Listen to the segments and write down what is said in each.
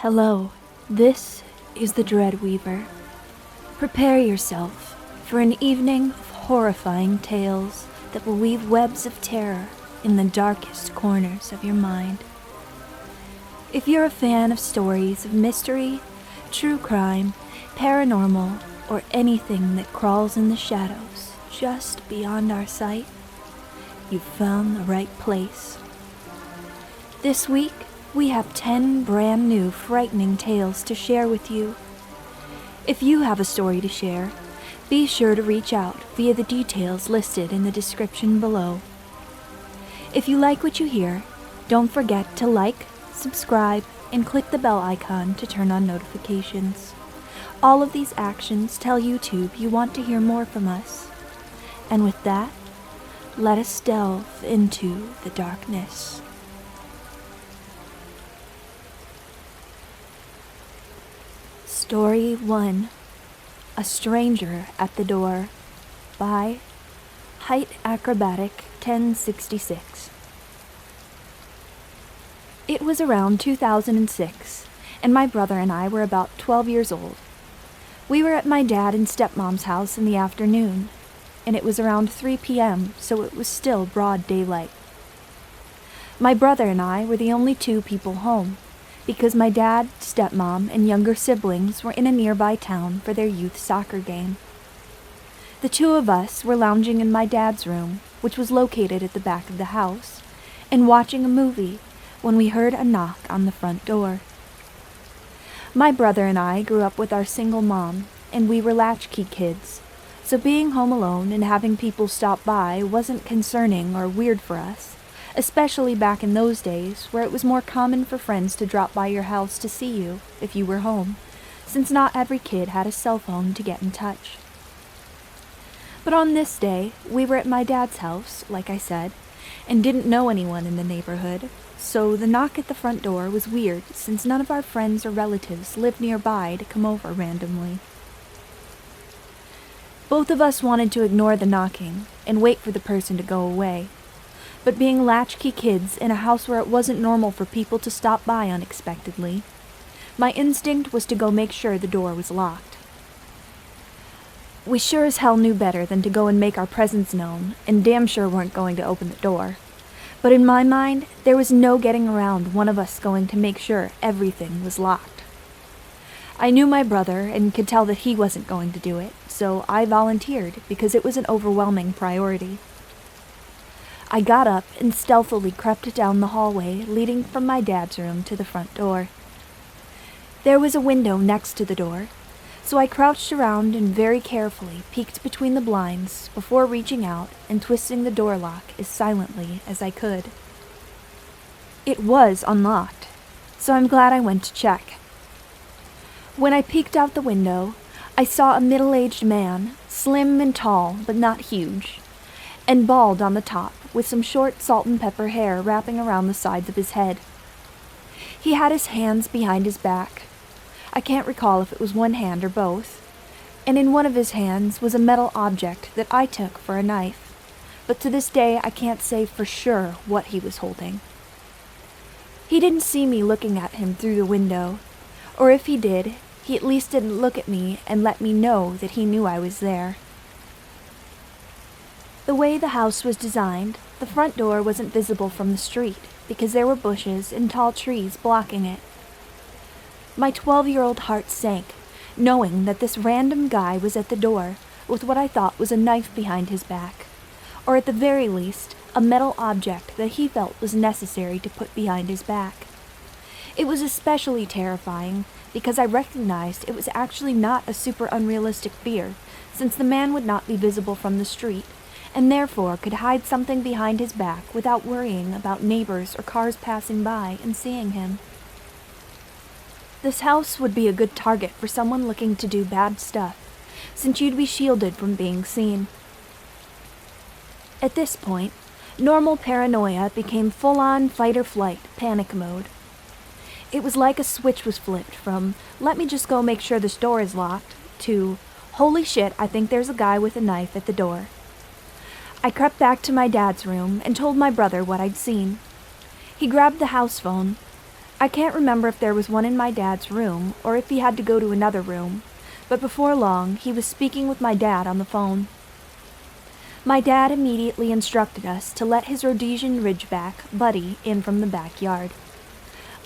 Hello, this is the Dreadweaver. Prepare yourself for an evening of horrifying tales that will weave webs of terror in the darkest corners of your mind. If you're a fan of stories of mystery, true crime, paranormal, or anything that crawls in the shadows just beyond our sight, you've found the right place. This week, we have 10 brand new frightening tales to share with you. If you have a story to share, be sure to reach out via the details listed in the description below. If you like what you hear, don't forget to like, subscribe, and click the bell icon to turn on notifications. All of these actions tell YouTube you want to hear more from us. And with that, let us delve into the darkness. Story 1. A Stranger at the Door by Height Acrobatic 1066. It was around 2006, and my brother and I were about 12 years old. We were at my dad and stepmom's house in the afternoon, and it was around 3 p.m., so it was still broad daylight. My brother and I were the only two people home, because my dad, stepmom, and younger siblings were in a nearby town for their youth soccer game. The two of us were lounging in my dad's room, which was located at the back of the house, and watching a movie when we heard a knock on the front door. My brother and I grew up with our single mom, and we were latchkey kids, so being home alone and having people stop by wasn't concerning or weird for us, especially back in those days where it was more common for friends to drop by your house to see you if you were home, since not every kid had a cell phone to get in touch. But on this day, we were at my dad's house, like I said, and didn't know anyone in the neighborhood, so the knock at the front door was weird since none of our friends or relatives lived nearby to come over randomly. Both of us wanted to ignore the knocking and wait for the person to go away. But being latchkey kids in a house where it wasn't normal for people to stop by unexpectedly, my instinct was to go make sure the door was locked. We sure as hell knew better than to go and make our presence known, and damn sure weren't going to open the door. But in my mind, there was no getting around one of us going to make sure everything was locked. I knew my brother and could tell that he wasn't going to do it, so I volunteered because it was an overwhelming priority. I got up and stealthily crept down the hallway leading from my dad's room to the front door. There was a window next to the door, so I crouched around and very carefully peeked between the blinds before reaching out and twisting the door lock as silently as I could. It was unlocked, so I'm glad I went to check. When I peeked out the window, I saw a middle-aged man, slim and tall but not huge, and bald on the top, with some short salt and pepper hair wrapping around the sides of his head. He had his hands behind his back. I can't recall if it was one hand or both, and in one of his hands was a metal object that I took for a knife, but to this day I can't say for sure what he was holding. He didn't see me looking at him through the window, or if he did, he at least didn't look at me and let me know that he knew I was there. The way the house was designed, the front door wasn't visible from the street because there were bushes and tall trees blocking it. My 12-year-old heart sank, knowing that this random guy was at the door with what I thought was a knife behind his back, or at the very least, a metal object that he felt was necessary to put behind his back. It was especially terrifying because I recognized it was actually not a super unrealistic fear, since the man would not be visible from the street, and therefore could hide something behind his back without worrying about neighbors or cars passing by and seeing him. This house would be a good target for someone looking to do bad stuff, since you'd be shielded from being seen. At this point, normal paranoia became full-on fight-or-flight panic mode. It was like a switch was flipped from, let me just go make sure this door is locked, to, holy shit, I think there's a guy with a knife at the door. I crept back to my dad's room and told my brother what I'd seen. He grabbed the house phone, I can't remember if there was one in my dad's room or if he had to go to another room, but before long he was speaking with my dad on the phone. My dad immediately instructed us to let his Rhodesian Ridgeback, Buddy, in from the backyard.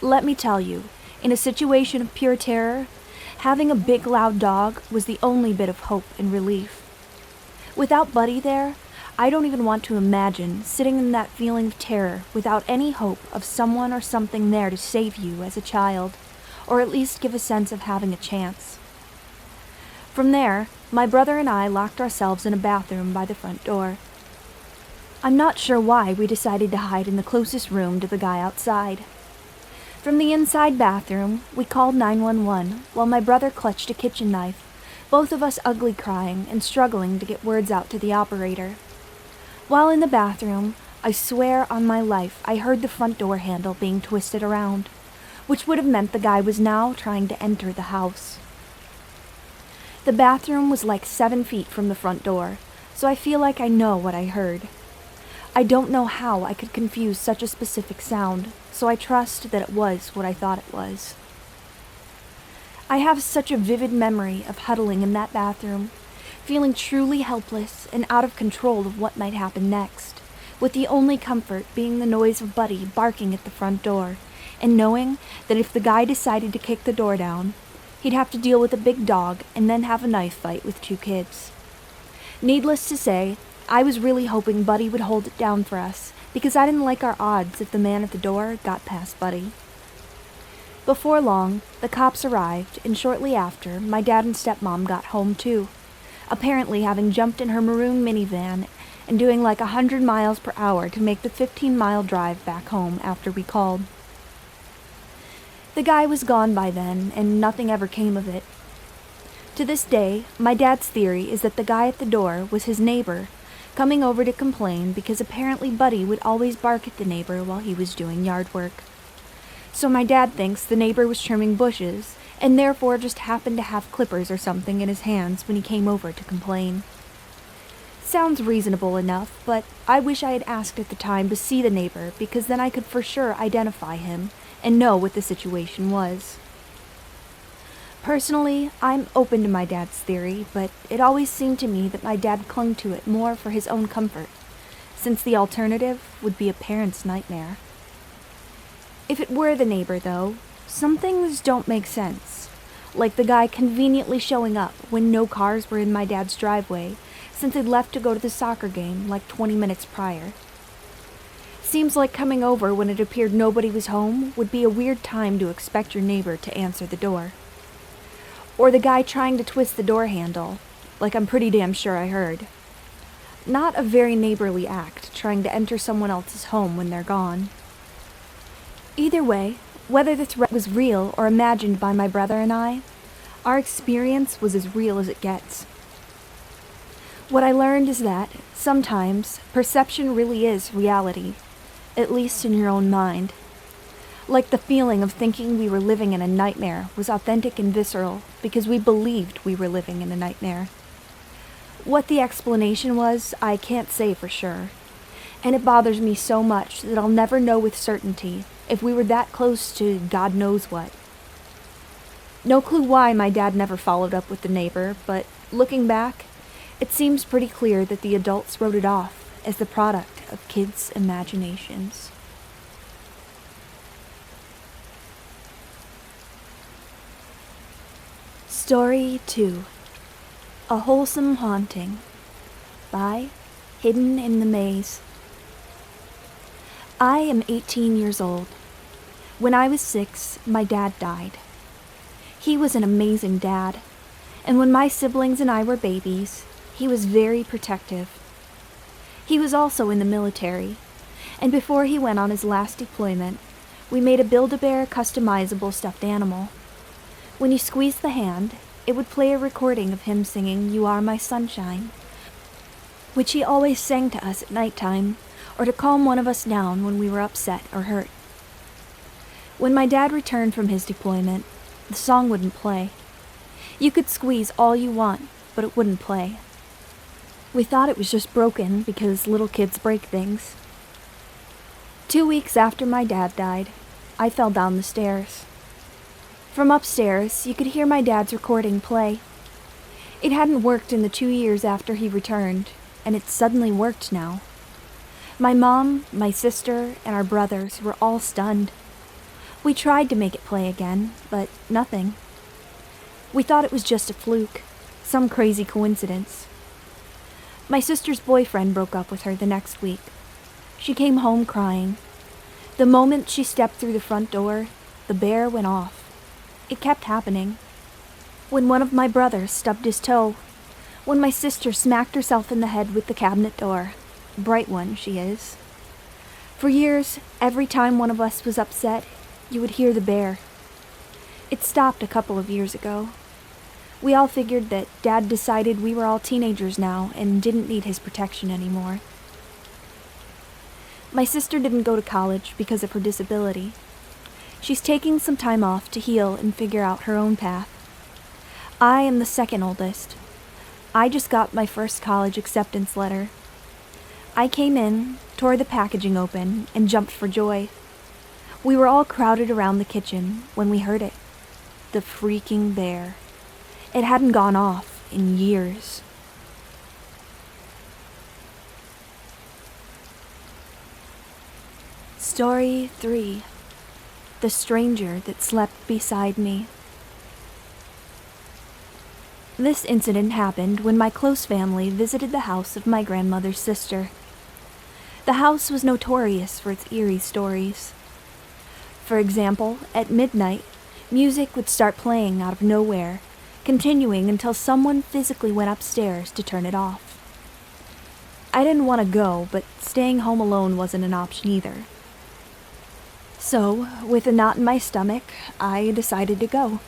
Let me tell you, in a situation of pure terror, having a big loud dog was the only bit of hope and relief. Without Buddy there, I don't even want to imagine sitting in that feeling of terror without any hope of someone or something there to save you as a child, or at least give a sense of having a chance. From there, my brother and I locked ourselves in a bathroom by the front door. I'm not sure why we decided to hide in the closest room to the guy outside. From the inside bathroom, we called 911 while my brother clutched a kitchen knife, both of us ugly crying and struggling to get words out to the operator. While in the bathroom, I swear on my life I heard the front door handle being twisted around, which would have meant the guy was now trying to enter the house. The bathroom was like 7 feet from the front door, so I feel like I know what I heard. I don't know how I could confuse such a specific sound, so I trust that it was what I thought it was. I have such a vivid memory of huddling in that bathroom, feeling truly helpless and out of control of what might happen next, with the only comfort being the noise of Buddy barking at the front door, and knowing that if the guy decided to kick the door down, he'd have to deal with a big dog and then have a knife fight with 2 kids. Needless to say, I was really hoping Buddy would hold it down for us, because I didn't like our odds if the man at the door got past Buddy. Before long, the cops arrived, and shortly after, my dad and stepmom got home too, apparently having jumped in her maroon minivan and doing like 100 miles per hour to make the 15-mile drive back home after we called. The guy was gone by then, and nothing ever came of it. To this day, my dad's theory is that the guy at the door was his neighbor, coming over to complain because apparently Buddy would always bark at the neighbor while he was doing yard work. So my dad thinks the neighbor was trimming bushes, and therefore just happened to have clippers or something in his hands when he came over to complain. Sounds reasonable enough, but I wish I had asked at the time to see the neighbor, because then I could for sure identify him and know what the situation was. Personally, I'm open to my dad's theory, but it always seemed to me that my dad clung to it more for his own comfort, since the alternative would be a parent's nightmare. If it were the neighbor, though, some things don't make sense, like the guy conveniently showing up when no cars were in my dad's driveway, since he'd left to go to the soccer game like 20 minutes prior. Seems like coming over when it appeared nobody was home would be a weird time to expect your neighbor to answer the door. Or the guy trying to twist the door handle, like I'm pretty damn sure I heard. Not a very neighborly act, trying to enter someone else's home when they're gone. Either way, whether the threat was real or imagined by my brother and I, our experience was as real as it gets. What I learned is that, sometimes, perception really is reality, at least in your own mind. Like the feeling of thinking we were living in a nightmare was authentic and visceral because we believed we were living in a nightmare. What the explanation was, I can't say for sure, and it bothers me so much that I'll never know with certainty if we were that close to God knows what. No clue why my dad never followed up with the neighbor, but looking back, it seems pretty clear that the adults wrote it off as the product of kids' imaginations. Story 2. A Wholesome Haunting by HiddenInTheMaze. I am 18 years old. When I was 6, my dad died. He was an amazing dad, and when my siblings and I were babies, he was very protective. He was also in the military, and before he went on his last deployment, we made a Build-A-Bear customizable stuffed animal. When you squeezed the hand, it would play a recording of him singing "You Are My Sunshine," which he always sang to us at nighttime, or to calm one of us down when we were upset or hurt. When my dad returned from his deployment, the song wouldn't play. You could squeeze all you want, but it wouldn't play. We thought it was just broken because little kids break things. 2 weeks after my dad died, I fell down the stairs. From upstairs, you could hear my dad's recording play. It hadn't worked in the 2 years after he returned, and it suddenly worked now. My mom, my sister, and our brothers were all stunned. We tried to make it play again, but nothing. We thought it was just a fluke, some crazy coincidence. My sister's boyfriend broke up with her the next week. She came home crying. The moment she stepped through the front door, the bear went off. It kept happening. When one of my brothers stubbed his toe. When my sister smacked herself in the head with the cabinet door. Bright one, she is. For years, every time one of us was upset, you would hear the bear. It stopped a couple of years ago. We all figured that Dad decided we were all teenagers now and didn't need his protection anymore. My sister didn't go to college because of her disability. She's taking some time off to heal and figure out her own path. I am the second oldest. I just got my first college acceptance letter. I came in, tore the packaging open, and jumped for joy. We were all crowded around the kitchen when we heard it. The freaking bear. It hadn't gone off in years. Story 3. The stranger that slept beside me. This incident happened when my close family visited the house of my grandmother's sister. The house was notorious for its eerie stories. For example, at midnight, music would start playing out of nowhere, continuing until someone physically went upstairs to turn it off. I didn't want to go, but staying home alone wasn't an option either. So, with a knot in my stomach, I decided to go.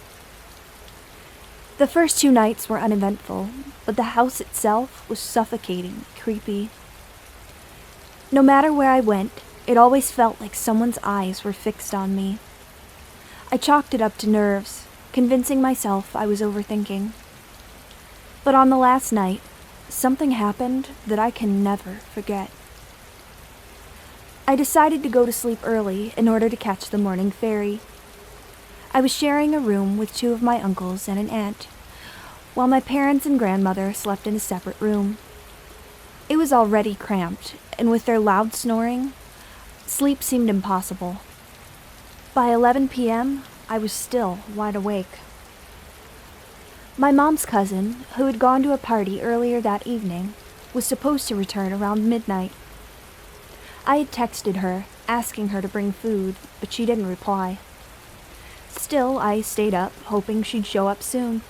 The first 2 nights were uneventful, but the house itself was suffocating, creepy. No matter where I went, it always felt like someone's eyes were fixed on me. I chalked it up to nerves, convincing myself I was overthinking. But on the last night, something happened that I can never forget. I decided to go to sleep early in order to catch the morning ferry. I was sharing a room with 2 of my uncles and an aunt, while my parents and grandmother slept in a separate room. It was already cramped, and with their loud snoring, sleep seemed impossible. By 11 p.m., I was still wide awake. My mom's cousin, who had gone to a party earlier that evening, was supposed to return around midnight. I had texted her, asking her to bring food, but she didn't reply. Still, I stayed up, hoping she'd show up soon.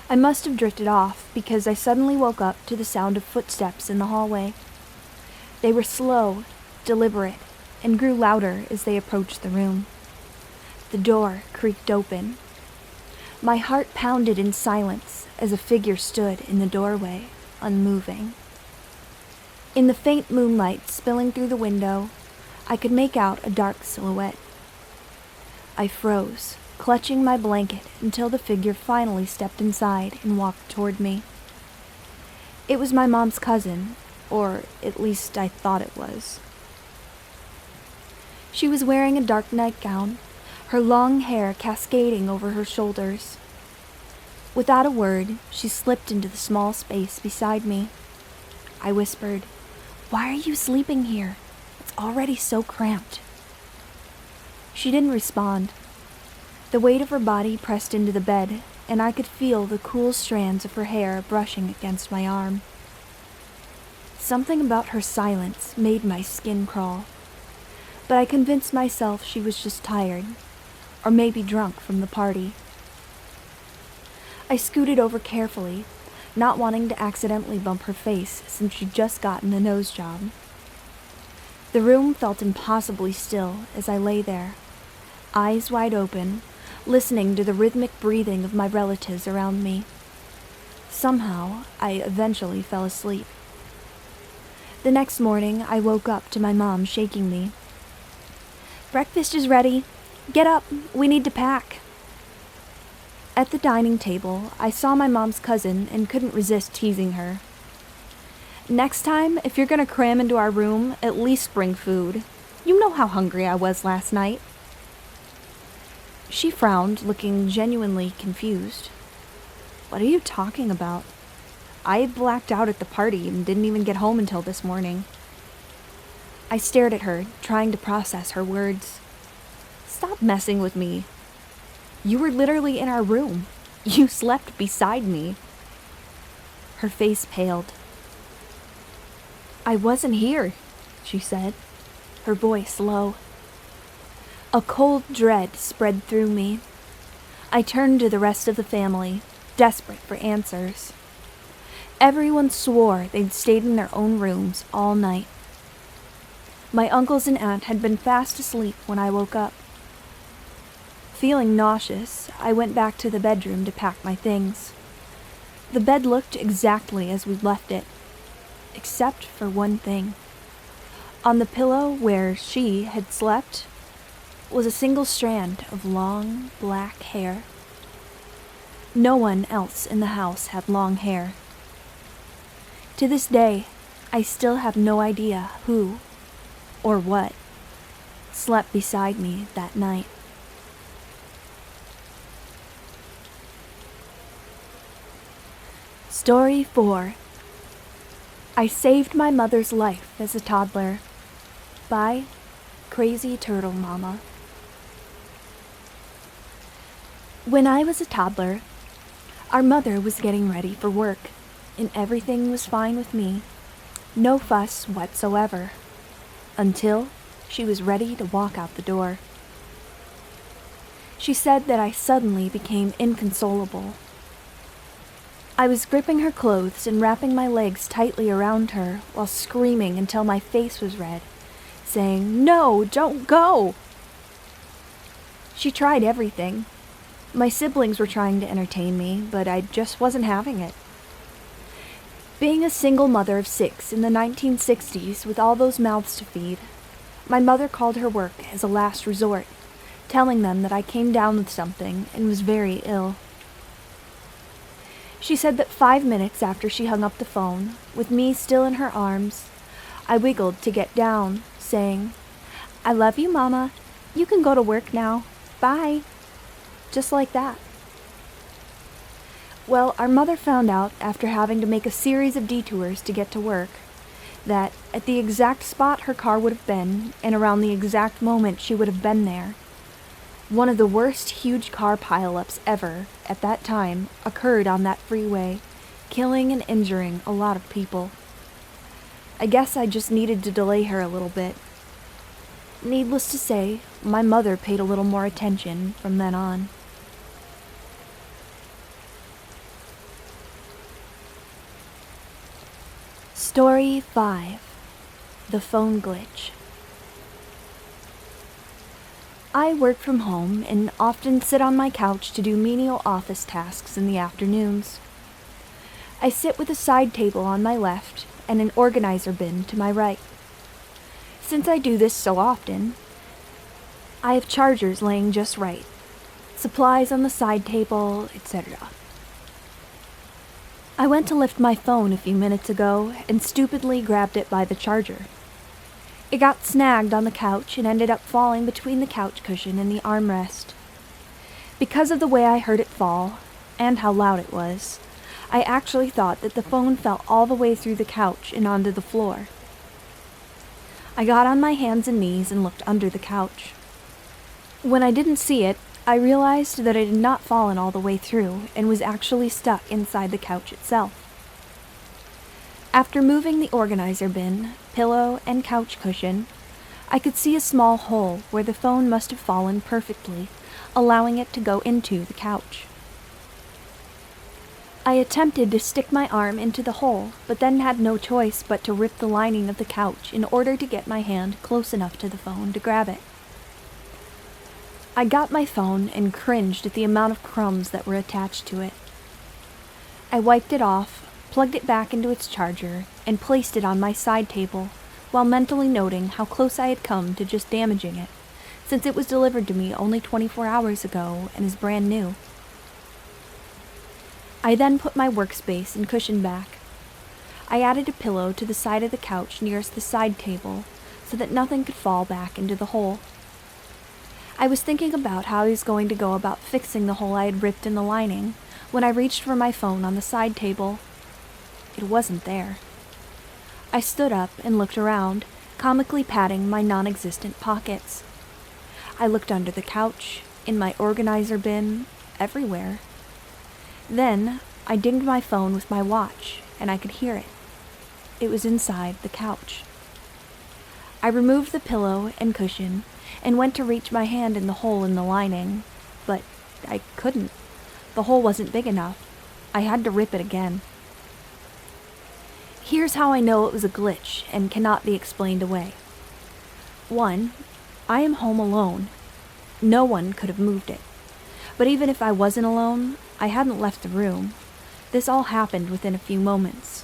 I must have drifted off because I suddenly woke up to the sound of footsteps in the hallway. They were slow, deliberate, and grew louder as they approached the room. The door creaked open. My heart pounded in silence as a figure stood in the doorway, unmoving. In the faint moonlight spilling through the window, I could make out a dark silhouette. I froze, clutching my blanket until the figure finally stepped inside and walked toward me. It was my mom's cousin, or at least I thought it was. She was wearing a dark nightgown, her long hair cascading over her shoulders. Without a word, she slipped into the small space beside me. I whispered, "Why are you sleeping here? It's already so cramped." She didn't respond. The weight of her body pressed into the bed, and I could feel the cool strands of her hair brushing against my arm. Something about her silence made my skin crawl, but I convinced myself she was just tired, or maybe drunk from the party. I scooted over carefully, not wanting to accidentally bump her face since she'd just gotten a nose job. The room felt impossibly still as I lay there, eyes wide open, listening to the rhythmic breathing of my relatives around me. Somehow, I eventually fell asleep. The next morning, I woke up to my mom shaking me. "Breakfast is ready. Get up, we need to pack." At the dining table, I saw my mom's cousin and couldn't resist teasing her. "Next time, if you're gonna cram into our room, at least bring food. You know how hungry I was last night." She frowned, looking genuinely confused. "What are you talking about? I blacked out at the party and didn't even get home until this morning." I stared at her, trying to process her words. "Stop messing with me. You were literally in our room. You slept beside me." Her face paled. "I wasn't here," she said, her voice low. A cold dread spread through me. I turned to the rest of the family, desperate for answers. Everyone swore they'd stayed in their own rooms all night. My uncles and aunt had been fast asleep when I woke up. Feeling nauseous, I went back to the bedroom to pack my things. The bed looked exactly as we'd left it, except for one thing. On the pillow where she had slept was a single strand of long, black hair. No one else in the house had long hair. To this day, I still have no idea who, or what, slept beside me that night. Story 4. I Saved My Mother's Life as a Toddler by Crazyturtlemama. When I was a toddler, our mother was getting ready for work, and everything was fine with me. No fuss whatsoever, until she was ready to walk out the door. She said that I suddenly became inconsolable. I was gripping her clothes and wrapping my legs tightly around her while screaming until my face was red, saying, "No, don't go!" She tried everything. My siblings were trying to entertain me, but I just wasn't having it. Being a single mother of 6 in the 1960s with all those mouths to feed, my mother called her work as a last resort, telling them that I came down with something and was very ill. She said that 5 minutes after she hung up the phone, with me still in her arms, I wiggled to get down, saying, "I love you, Mama. You can go to work now. Bye." Just like that. Well, our mother found out after having to make a series of detours to get to work that at the exact spot her car would have been and around the exact moment she would have been there, one of the worst huge car pileups ever at that time occurred on that freeway, killing and injuring a lot of people. I guess I just needed to delay her a little bit. Needless to say, my mother paid a little more attention from then on. Story 5. The Phone Glitch. I work from home and often sit on my couch to do menial office tasks in the afternoons. I sit with a side table on my left and an organizer bin to my right. Since I do this so often, I have chargers laying just right, supplies on the side table, etc. I went to lift my phone a few minutes ago and stupidly grabbed it by the charger. It got snagged on the couch and ended up falling between the couch cushion and the armrest. Because of the way I heard it fall, and how loud it was, I actually thought that the phone fell all the way through the couch and onto the floor. I got on my hands and knees and looked under the couch. When I didn't see it, I realized that it had not fallen all the way through and was actually stuck inside the couch itself. After moving the organizer bin, pillow, and couch cushion, I could see a small hole where the phone must have fallen perfectly, allowing it to go into the couch. I attempted to stick my arm into the hole, but then had no choice but to rip the lining of the couch in order to get my hand close enough to the phone to grab it. I got my phone and cringed at the amount of crumbs that were attached to it. I wiped it off, plugged it back into its charger, and placed it on my side table, while mentally noting how close I had come to just damaging it, since it was delivered to me only 24 hours ago and is brand new. I then put my workspace and cushion back. I added a pillow to the side of the couch nearest the side table, so that nothing could fall back into the hole. I was thinking about how he was going to go about fixing the hole I had ripped in the lining when I reached for my phone on the side table. It wasn't there. I stood up and looked around, comically patting my non-existent pockets. I looked under the couch, in my organizer bin, everywhere. Then I dinged my phone with my watch, and I could hear it. It was inside the couch. I removed the pillow and cushion and went to reach my hand in the hole in the lining, but I couldn't. The hole wasn't big enough. I had to rip it again. Here's how I know it was a glitch and cannot be explained away. 1. I am home alone. No one could have moved it. But even if I wasn't alone, I hadn't left the room. This all happened within a few moments.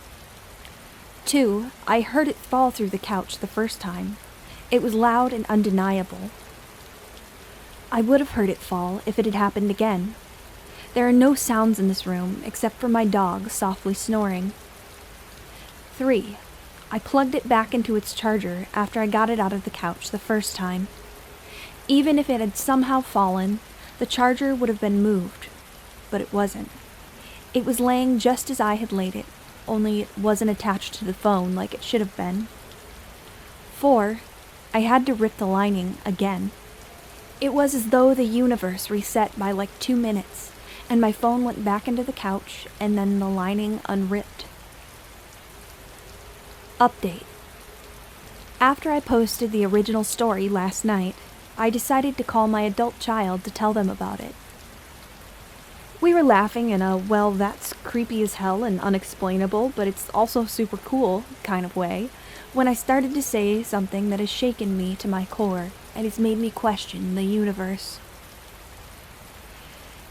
2. I heard it fall through the couch the first time. It was loud and undeniable. I would have heard it fall if it had happened again. There are no sounds in this room except for my dog softly snoring. 3. I plugged it back into its charger after I got it out of the couch the first time. Even if it had somehow fallen, the charger would have been moved, but it wasn't. It was laying just as I had laid it, only it wasn't attached to the phone like it should have been. 4. I had to rip the lining again. It was as though the universe reset by like 2 minutes, and my phone went back into the couch, and then the lining unripped. Update. After I posted the original story last night, I decided to call my adult child to tell them about it. We were laughing in a, well, that's creepy as hell and unexplainable, but it's also super cool kind of way, when I started to say something that has shaken me to my core and has made me question the universe.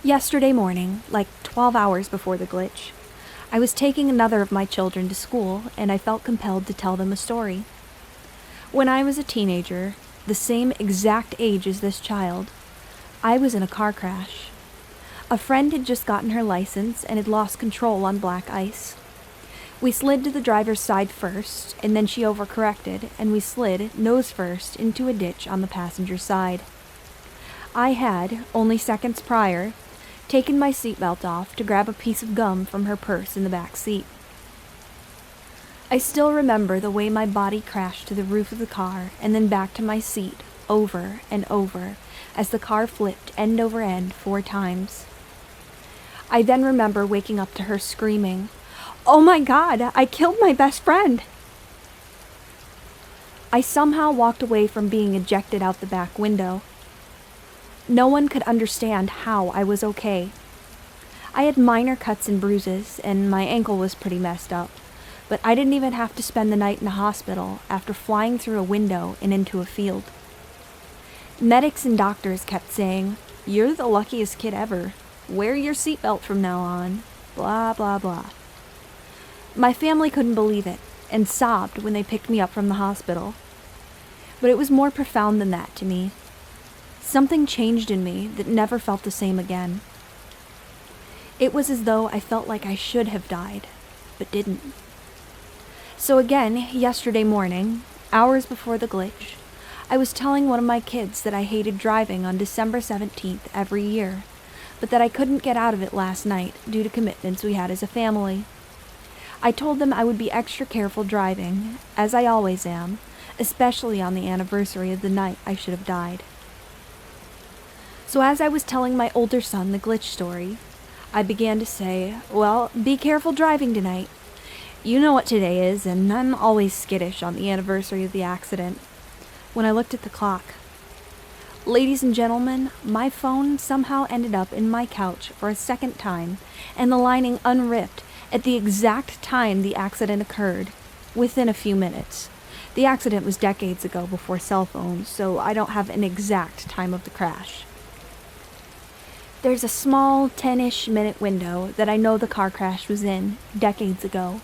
Yesterday morning, like 12 hours before the glitch, I was taking another of my children to school, and I felt compelled to tell them a story. When I was a teenager, the same exact age as this child, I was in a car crash. A friend had just gotten her license and had lost control on black ice. We slid to the driver's side first, and then she overcorrected, and we slid, nose first, into a ditch on the passenger side. I had, only seconds prior, taken my seatbelt off to grab a piece of gum from her purse in the back seat. I still remember the way my body crashed to the roof of the car and then back to my seat over and over as the car flipped end over end 4 times. I then remember waking up to her screaming, "Oh my God, I killed my best friend!" I somehow walked away from being ejected out the back window. No one could understand how I was okay. I had minor cuts and bruises, and my ankle was pretty messed up, but I didn't even have to spend the night in a hospital after flying through a window and into a field. Medics and doctors kept saying, "You're the luckiest kid ever. Wear your seatbelt from now on. Blah, blah, blah." My family couldn't believe it, and sobbed when they picked me up from the hospital. But it was more profound than that to me. Something changed in me that never felt the same again. It was as though I felt like I should have died, but didn't. So again, yesterday morning, hours before the glitch, I was telling one of my kids that I hated driving on December 17th every year, but that I couldn't get out of it last night due to commitments we had as a family. I told them I would be extra careful driving, as I always am, especially on the anniversary of the night I should have died. So as I was telling my older son the glitch story, I began to say, "Well, be careful driving tonight. You know what today is, and I'm always skittish on the anniversary of the accident," when I looked at the clock. Ladies and gentlemen, my phone somehow ended up in my couch for a second time, and the lining unripped at the exact time the accident occurred, within a few minutes. The accident was decades ago before cell phones, so I don't have an exact time of the crash. There's a small 10-ish minute window that I know the car crash was in, decades ago.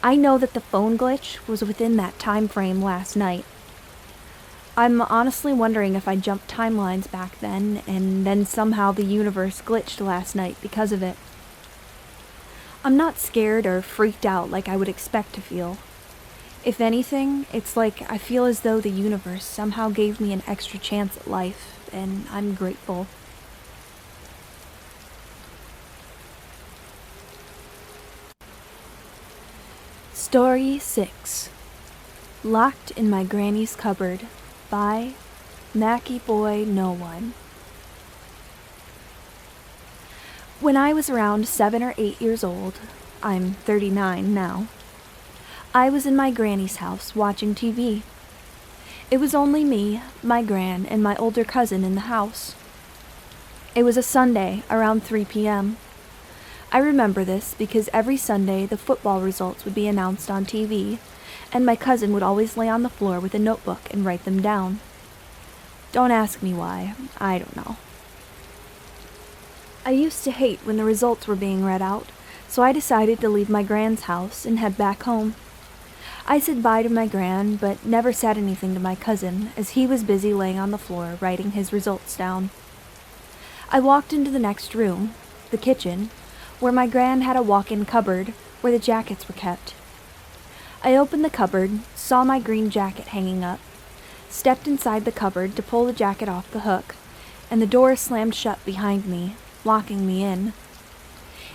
I know that the phone glitch was within that time frame last night. I'm honestly wondering if I jumped timelines back then, and then somehow the universe glitched last night because of it. I'm not scared or freaked out like I would expect to feel. If anything, it's like I feel as though the universe somehow gave me an extra chance at life, and I'm grateful. Story 6. Locked in My Granny's Cupboard by Mackie Boy No One. When I was around 7 or 8 years old, I'm 39 now, I was in my granny's house watching TV. It was only me, my gran, and my older cousin in the house. It was a Sunday around 3 p.m. I remember this because every Sunday the football results would be announced on TV, and my cousin would always lay on the floor with a notebook and write them down. Don't ask me why, I don't know. I used to hate when the results were being read out, so I decided to leave my gran's house and head back home. I said bye to my gran, but never said anything to my cousin, as he was busy laying on the floor writing his results down. I walked into the next room, the kitchen, where my gran had a walk-in cupboard where the jackets were kept. I opened the cupboard, saw my green jacket hanging up, stepped inside the cupboard to pull the jacket off the hook, and the door slammed shut behind me, locking me in.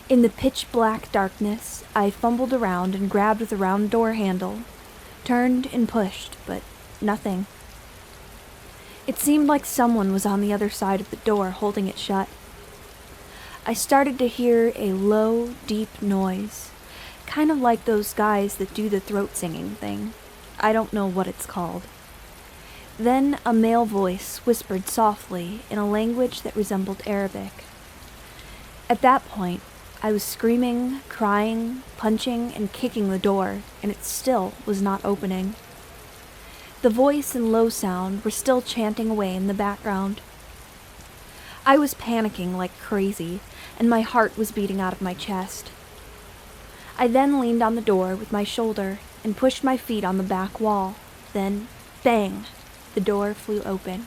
In the pitch-black darkness, I fumbled around and grabbed the round door handle, turned and pushed, but nothing. It seemed like someone was on the other side of the door holding it shut. I started to hear a low, deep noise, kind of like those guys that do the throat singing thing. I don't know what it's called. Then a male voice whispered softly in a language that resembled Arabic. At that point, I was screaming, crying, punching, and kicking the door, and it still was not opening. The voice and low sound were still chanting away in the background. I was panicking like crazy, and my heart was beating out of my chest. I then leaned on the door with my shoulder and pushed my feet on the back wall. Then, bang, the door flew open.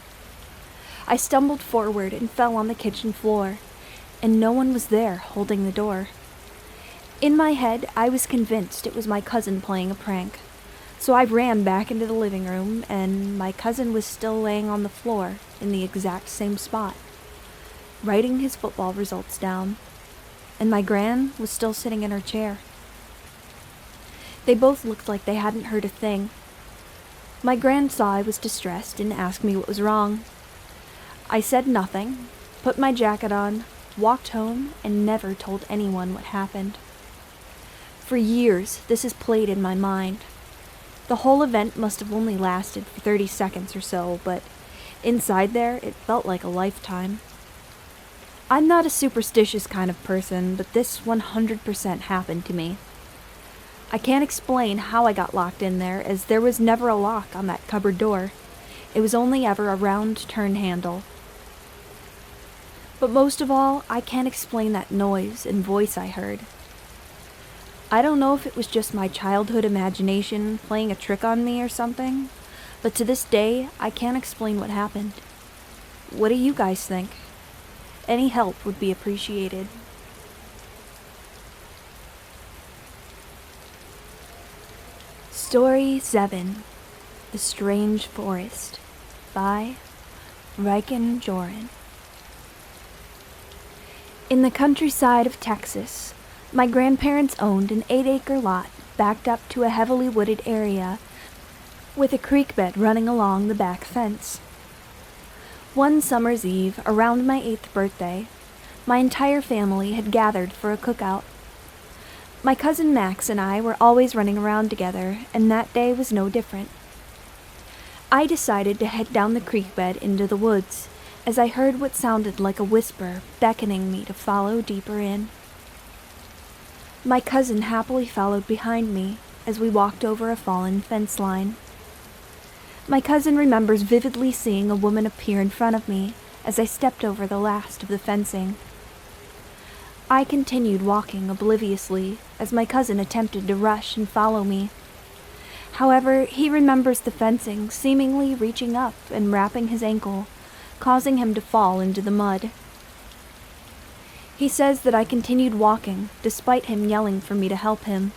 I stumbled forward and fell on the kitchen floor, and no one was there holding the door. In my head, I was convinced it was my cousin playing a prank, so I ran back into the living room, and my cousin was still laying on the floor in the exact same spot, writing his football results down, and my gran was still sitting in her chair. They both looked like they hadn't heard a thing. My gran saw I was distressed and asked me what was wrong. I said nothing, put my jacket on, walked home, and never told anyone what happened. For years, this has played in my mind. The whole event must have only lasted for 30 seconds or so, but inside there, it felt like a lifetime. I'm not a superstitious kind of person, but this 100% happened to me. I can't explain how I got locked in there, as there was never a lock on that cupboard door. It was only ever a round turn handle. But most of all, I can't explain that noise and voice I heard. I don't know if it was just my childhood imagination playing a trick on me or something, but to this day, I can't explain what happened. What do you guys think? Any help would be appreciated. Story 7. The Strange Forest by Riken Joran. In the countryside of Texas, my grandparents owned an 8-acre lot backed up to a heavily wooded area with a creek bed running along the back fence. One summer's eve, around my 8th birthday, my entire family had gathered for a cookout. My cousin Max and I were always running around together, and that day was no different. I decided to head down the creek bed into the woods, as I heard what sounded like a whisper beckoning me to follow deeper in. My cousin happily followed behind me as we walked over a fallen fence line. My cousin remembers vividly seeing a woman appear in front of me as I stepped over the last of the fencing. I continued walking obliviously as my cousin attempted to rush and follow me. However, he remembers the fencing seemingly reaching up and wrapping his ankle, causing him to fall into the mud. He says that I continued walking, despite him yelling for me to help him.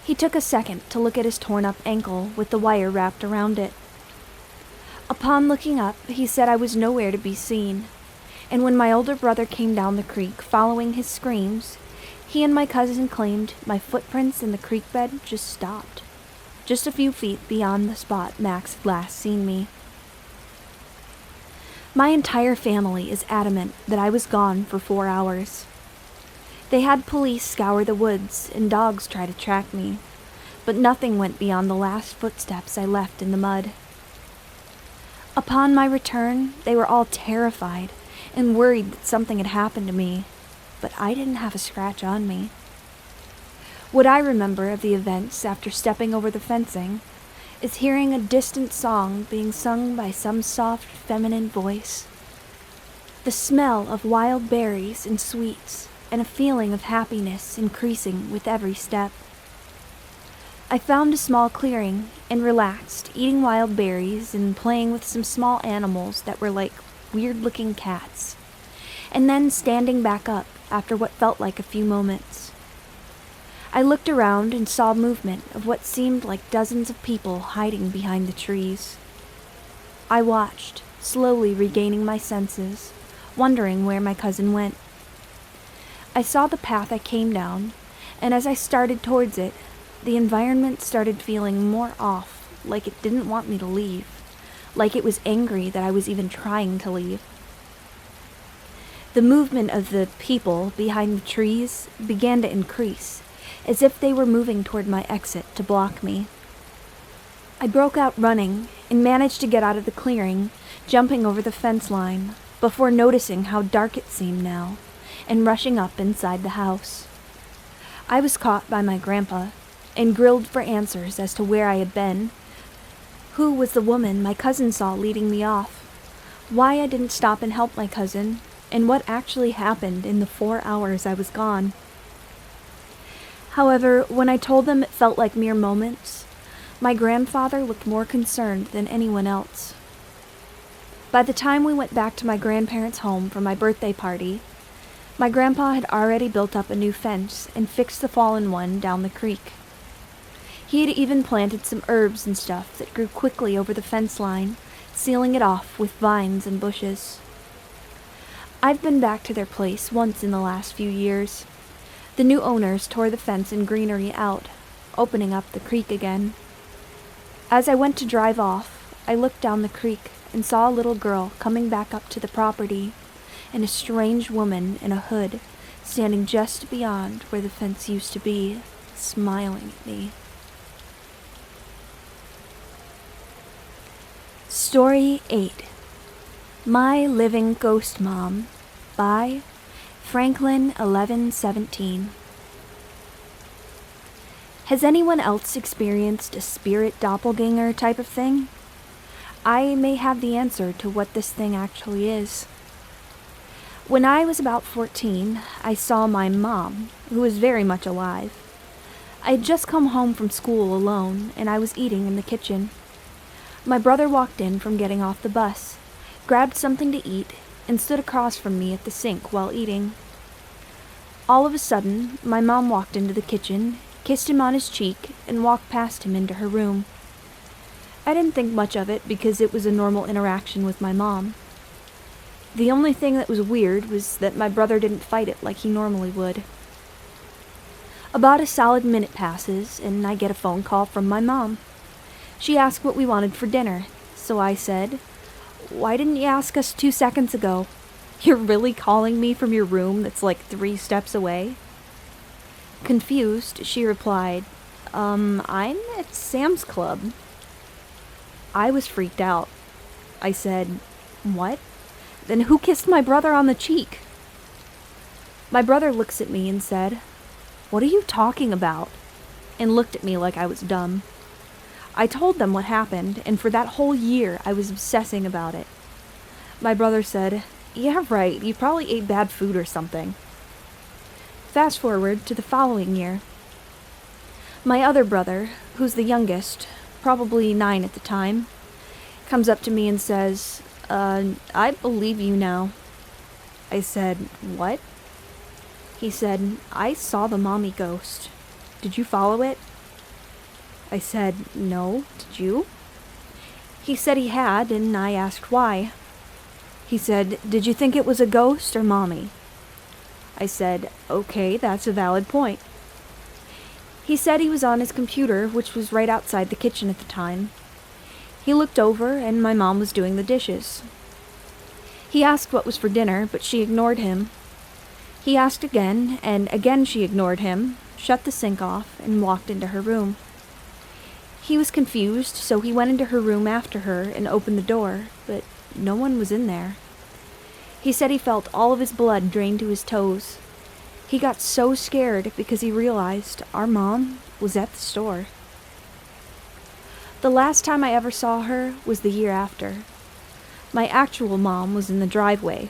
He took a second to look at his torn-up ankle with the wire wrapped around it. Upon looking up, he said I was nowhere to be seen, and when my older brother came down the creek following his screams, he and my cousin claimed my footprints in the creek bed just stopped, just a few feet beyond the spot Max had last seen me. My entire family is adamant that I was gone for 4 hours. They had police scour the woods and dogs try to track me, but nothing went beyond the last footsteps I left in the mud. Upon my return, they were all terrified and worried that something had happened to me, but I didn't have a scratch on me. What I remember of the events after stepping over the fencing is hearing a distant song being sung by some soft feminine voice. The smell of wild berries and sweets, and a feeling of happiness increasing with every step. I found a small clearing and relaxed, eating wild berries and playing with some small animals that were like weird-looking cats, and then standing back up after what felt like a few moments. I looked around and saw movement of what seemed like dozens of people hiding behind the trees. I watched, slowly regaining my senses, wondering where my cousin went. I saw the path I came down, and as I started towards it, the environment started feeling more off, like it didn't want me to leave, like it was angry that I was even trying to leave. The movement of the people behind the trees began to increase, as if they were moving toward my exit to block me. I broke out running and managed to get out of the clearing, jumping over the fence line, before noticing how dark it seemed now, and rushing up inside the house. I was caught by my grandpa and grilled for answers as to where I had been, who was the woman my cousin saw leading me off, why I didn't stop and help my cousin, and what actually happened in the 4 hours I was gone. However, when I told them it felt like mere moments, my grandfather looked more concerned than anyone else. By the time we went back to my grandparents' home for my birthday party, my grandpa had already built up a new fence and fixed the fallen one down the creek. He had even planted some herbs and stuff that grew quickly over the fence line, sealing it off with vines and bushes. I've been back to their place once in the last few years. The new owners tore the fence and greenery out, opening up the creek again. As I went to drive off, I looked down the creek and saw a little girl coming back up to the property, and a strange woman in a hood standing just beyond where the fence used to be, smiling at me. Story 8. My Living Ghost Mom by Franklin 1117. Has anyone else experienced a spirit doppelganger type of thing? I may have the answer to what this thing actually is. When I was about 14, I saw my mom, who was very much alive. I had just come home from school alone, and I was eating in the kitchen. My brother walked in from getting off the bus, grabbed something to eat, and stood across from me at the sink while eating. All of a sudden, my mom walked into the kitchen, kissed him on his cheek, and walked past him into her room. I didn't think much of it because it was a normal interaction with my mom. The only thing that was weird was that my brother didn't fight it like he normally would. About a solid minute passes, and I get a phone call from my mom. She asked what we wanted for dinner, so I said, "Why didn't you ask us 2 seconds ago? You're really calling me from your room that's like 3 steps away?" Confused, she replied, I'm at Sam's Club." I was freaked out. I said, "What? Then who kissed my brother on the cheek?" My brother looks at me and said, "What are you talking about?" and looked at me like I was dumb. I told them what happened, and for that whole year I was obsessing about it. My brother said, "Yeah, right, you probably ate bad food or something." Fast forward to the following year. My other brother, who's the youngest, probably 9 at the time, comes up to me and says, I believe you now." I said, "What?" He said, "I saw the mommy ghost. Did you follow it?" I said, "No, did you?" He said he had, and I asked why. He said, "Did you think it was a ghost or Mommy?" I said, "Okay, that's a valid point." He said he was on his computer, which was right outside the kitchen at the time. He looked over, and my mom was doing the dishes. He asked what was for dinner, but she ignored him. He asked again, and again she ignored him, shut the sink off, and walked into her room. He was confused, so he went into her room after her and opened the door, but no one was in there. He said he felt all of his blood drain to his toes. He got so scared because he realized our mom was at the store. The last time I ever saw her was the year after. My actual mom was in the driveway.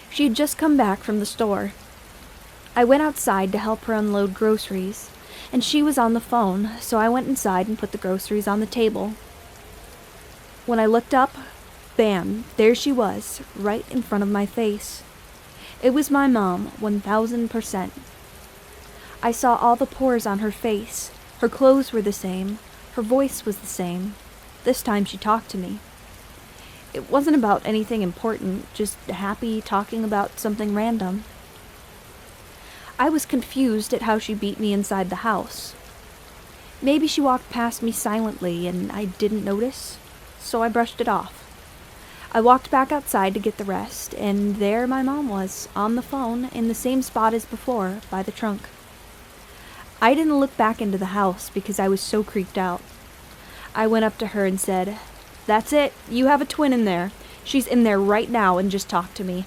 She had just come back from the store. I went outside to help her unload groceries, and she was on the phone, so I went inside and put the groceries on the table. When I looked up, bam, there she was, right in front of my face. It was my mom, 1000%. I saw all the pores on her face. Her clothes were the same. Her voice was the same. This time she talked to me. It wasn't about anything important, just happy talking about something random. I was confused at how she beat me inside the house. Maybe she walked past me silently and I didn't notice, so I brushed it off. I walked back outside to get the rest, and there my mom was, on the phone, in the same spot as before, by the trunk. I didn't look back into the house because I was so creeped out. I went up to her and said, "That's it, you have a twin in there. She's in there right now and just talked to me."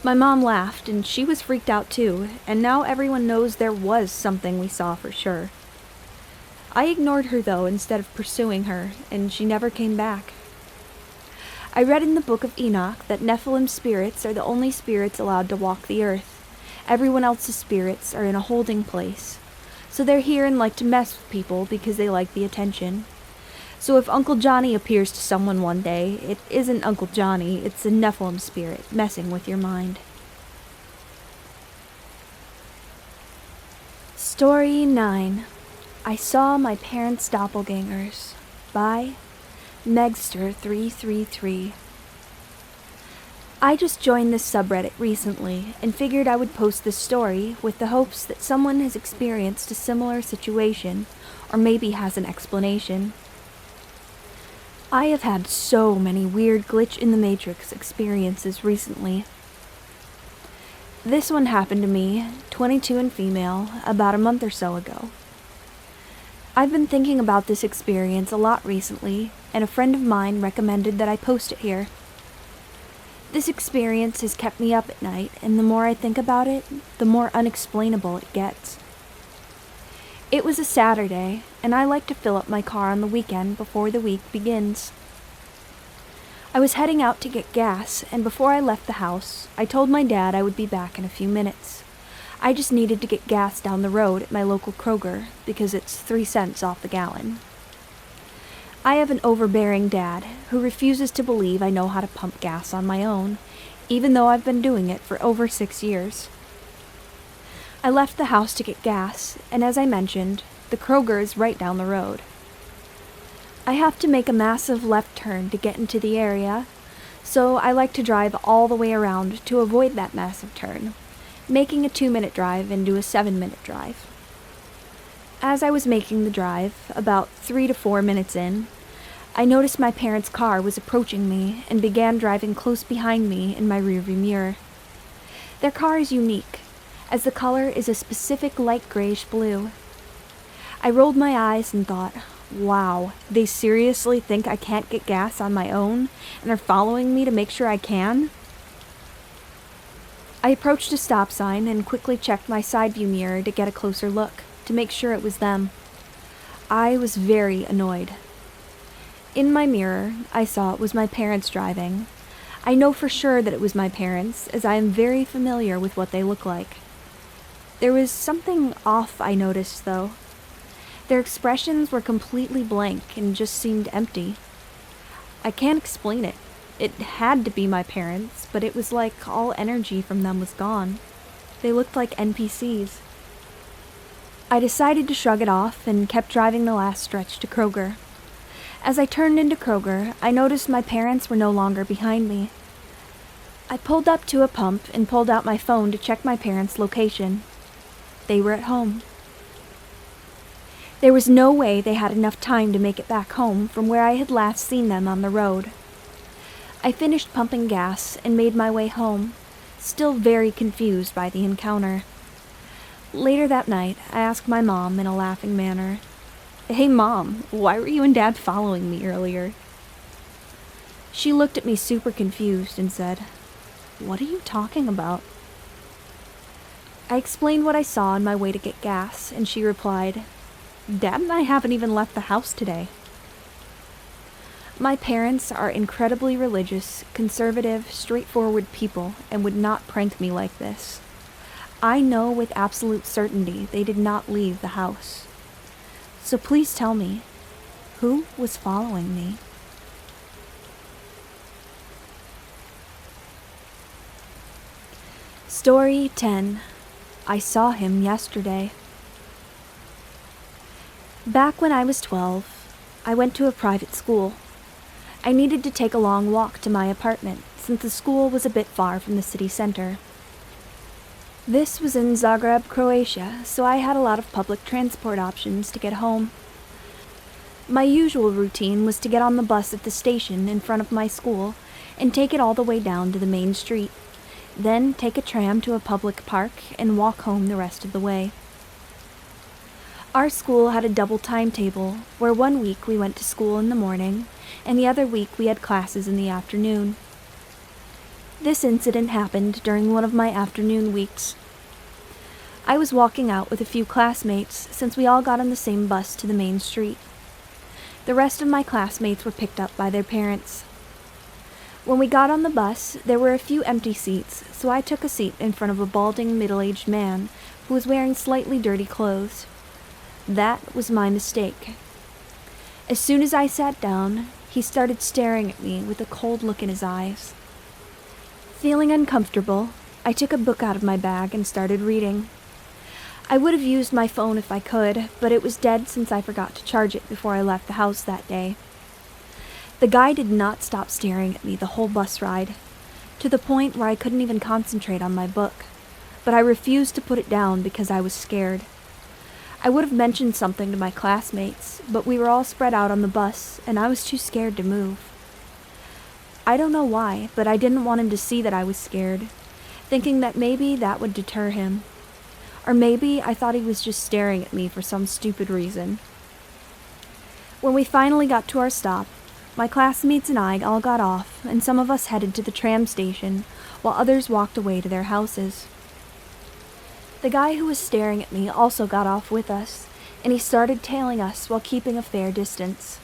My mom laughed, and she was freaked out too, and now everyone knows there was something we saw for sure. I ignored her though instead of pursuing her, and she never came back. I read in the book of Enoch that Nephilim spirits are the only spirits allowed to walk the earth. Everyone else's spirits are in a holding place. So they're here and like to mess with people because they like the attention. So if Uncle Johnny appears to someone one day, it isn't Uncle Johnny, it's a Nephilim spirit messing with your mind. Story 9. I Saw My Parents Doppelgängers by Megster333. I just joined this subreddit recently and figured I would post this story with the hopes that someone has experienced a similar situation or maybe has an explanation. I have had so many weird glitch in the Matrix experiences recently. This one happened to me, 22 and female, about a month or so ago. I've been thinking about this experience a lot recently, and a friend of mine recommended that I post it here. This experience has kept me up at night, and the more I think about it, the more unexplainable it gets. It was a Saturday, and I like to fill up my car on the weekend before the week begins. I was heading out to get gas, and before I left the house, I told my dad I would be back in a few minutes. I just needed to get gas down the road at my local Kroger, because it's 3 cents off the gallon. I have an overbearing dad who refuses to believe I know how to pump gas on my own, even though I've been doing it for over 6 years. I left the house to get gas, and as I mentioned, the Kroger is right down the road. I have to make a massive left turn to get into the area, so I like to drive all the way around to avoid that massive turn, making a 2-minute drive into a 7-minute drive. As I was making the drive, about 3 to 4 minutes in, I noticed my parents' car was approaching me and began driving close behind me in my rearview mirror. Their car is unique, as the color is a specific light grayish blue. I rolled my eyes and thought, wow, they seriously think I can't get gas on my own and are following me to make sure I can? I approached a stop sign and quickly checked my side view mirror to get a closer look, to make sure it was them. I was very annoyed. In my mirror, I saw it was my parents driving. I know for sure that it was my parents, as I am very familiar with what they look like. There was something off I noticed, though. Their expressions were completely blank and just seemed empty. I can't explain it. It had to be my parents, but it was like all energy from them was gone. They looked like NPCs. I decided to shrug it off and kept driving the last stretch to Kroger. As I turned into Kroger, I noticed my parents were no longer behind me. I pulled up to a pump and pulled out my phone to check my parents' location. They were at home. There was no way they had enough time to make it back home from where I had last seen them on the road. I finished pumping gas and made my way home, still very confused by the encounter. Later that night, I asked my mom in a laughing manner, "Hey Mom, why were you and Dad following me earlier?" She looked at me super confused and said, "What are you talking about?" I explained what I saw on my way to get gas, and she replied, "Dad and I haven't even left the house today." My parents are incredibly religious, conservative, straightforward people and would not prank me like this. I know with absolute certainty they did not leave the house. So please tell me, who was following me? Story 10. I saw him yesterday. Back when I was 12, I went to a private school. I needed to take a long walk to my apartment since the school was a bit far from the city center. This was in Zagreb, Croatia, so I had a lot of public transport options to get home. My usual routine was to get on the bus at the station in front of my school and take it all the way down to the main street, then take a tram to a public park and walk home the rest of the way. Our school had a double timetable, where one week we went to school in the morning, and the other week we had classes in the afternoon. This incident happened during one of my afternoon weeks. I was walking out with a few classmates since we all got on the same bus to the main street. The rest of my classmates were picked up by their parents. When we got on the bus, there were a few empty seats, so I took a seat in front of a balding middle-aged man who was wearing slightly dirty clothes. That was my mistake. As soon as I sat down, he started staring at me with a cold look in his eyes. Feeling uncomfortable, I took a book out of my bag and started reading. I would have used my phone if I could, but it was dead since I forgot to charge it before I left the house that day. The guy did not stop staring at me the whole bus ride, to the point where I couldn't even concentrate on my book, but I refused to put it down because I was scared. I would have mentioned something to my classmates, but we were all spread out on the bus, and I was too scared to move. I don't know why, but I didn't want him to see that I was scared, thinking that maybe that would deter him. Or maybe I thought he was just staring at me for some stupid reason. When we finally got to our stop, my classmates and I all got off, and some of us headed to the tram station, while others walked away to their houses. The guy who was staring at me also got off with us, and he started tailing us while keeping a fair distance.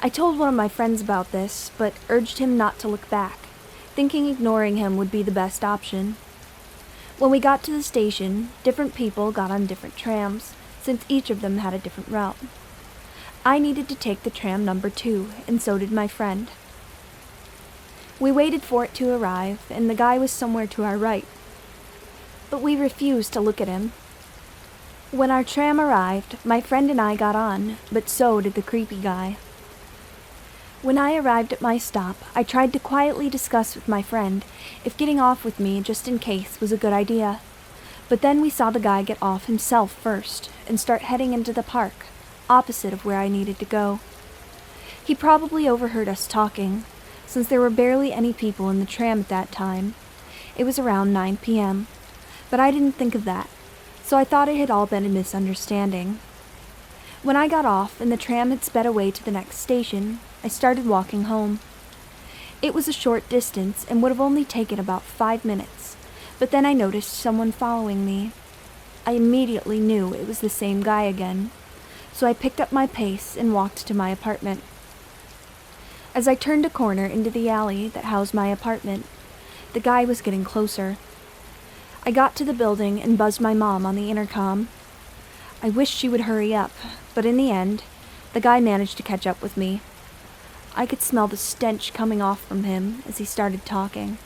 I told one of my friends about this, but urged him not to look back, thinking ignoring him would be the best option. When we got to the station, different people got on different trams, since each of them had a different route. I needed to take the tram number 2, and so did my friend. We waited for it to arrive, and the guy was somewhere to our right. But we refused to look at him. When our tram arrived, my friend and I got on, but so did the creepy guy. When I arrived at my stop, I tried to quietly discuss with my friend if getting off with me just in case was a good idea. But then we saw the guy get off himself first and start heading into the park, opposite of where I needed to go. He probably overheard us talking, since there were barely any people in the tram at that time. It was around 9 p.m., but I didn't think of that, so I thought it had all been a misunderstanding. When I got off and the tram had sped away to the next station, I started walking home. It was a short distance and would have only taken about 5 minutes, but then I noticed someone following me. I immediately knew it was the same guy again, so I picked up my pace and walked to my apartment. As I turned a corner into the alley that housed my apartment, the guy was getting closer. I got to the building and buzzed my mom on the intercom. I wished she would hurry up, but in the end, the guy managed to catch up with me. I could smell the stench coming off from him as he started talking.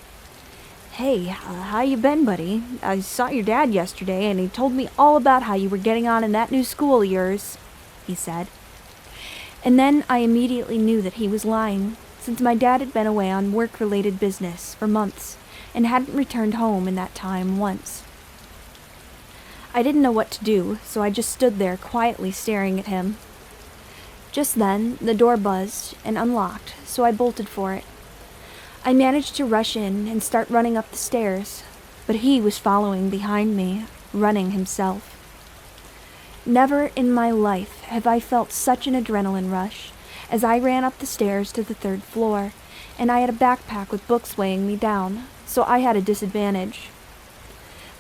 Hey, how you been, buddy? I saw your dad yesterday, and he told me all about how you were getting on in that new school of yours, he said. And then I immediately knew that he was lying, since my dad had been away on work-related business for months and hadn't returned home in that time once. I didn't know what to do, so I just stood there quietly staring at him. Just then, the door buzzed and unlocked, so I bolted for it. I managed to rush in and start running up the stairs, but he was following behind me, running himself. Never in my life have I felt such an adrenaline rush as I ran up the stairs to the 3rd floor, and I had a backpack with books weighing me down, so I had a disadvantage.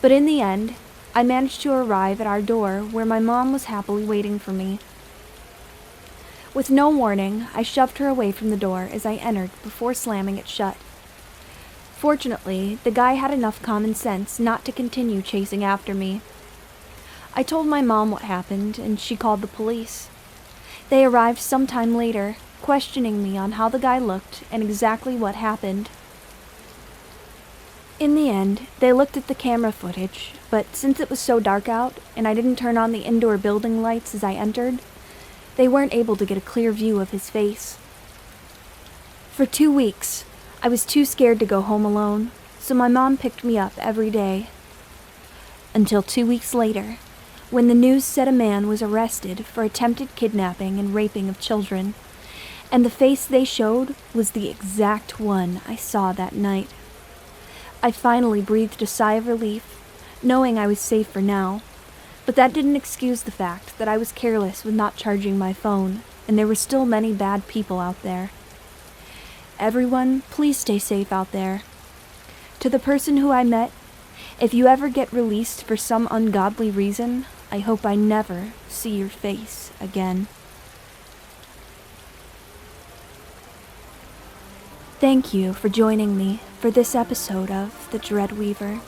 But in the end, I managed to arrive at our door where my mom was happily waiting for me. With no warning, I shoved her away from the door as I entered before slamming it shut. Fortunately, the guy had enough common sense not to continue chasing after me. I told my mom what happened, and she called the police. They arrived sometime later, questioning me on how the guy looked and exactly what happened. In the end, they looked at the camera footage, but since it was so dark out and I didn't turn on the indoor building lights as I entered, they weren't able to get a clear view of his face. For 2 weeks, I was too scared to go home alone, so my mom picked me up every day. Until 2 weeks later, when the news said a man was arrested for attempted kidnapping and raping of children, and the face they showed was the exact one I saw that night. I finally breathed a sigh of relief, knowing I was safe for now. But that didn't excuse the fact that I was careless with not charging my phone, and there were still many bad people out there. Everyone, please stay safe out there. To the person who I met, if you ever get released for some ungodly reason, I hope I never see your face again. Thank you for joining me for this episode of The Dreadweaver.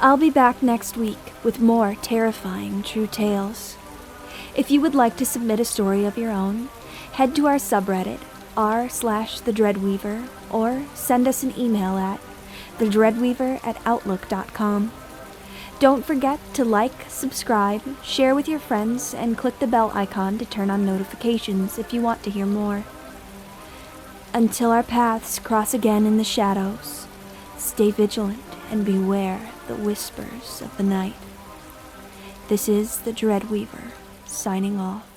I'll be back next week with more terrifying true tales. If you would like to submit a story of your own, head to our subreddit, r/thedreadweaver, or send us an email at thedreadweaver@outlook.com. Don't forget to like, subscribe, share with your friends, and click the bell icon to turn on notifications if you want to hear more. Until our paths cross again in the shadows, stay vigilant and beware the whispers of the night. This is the Dreadweaver, signing off.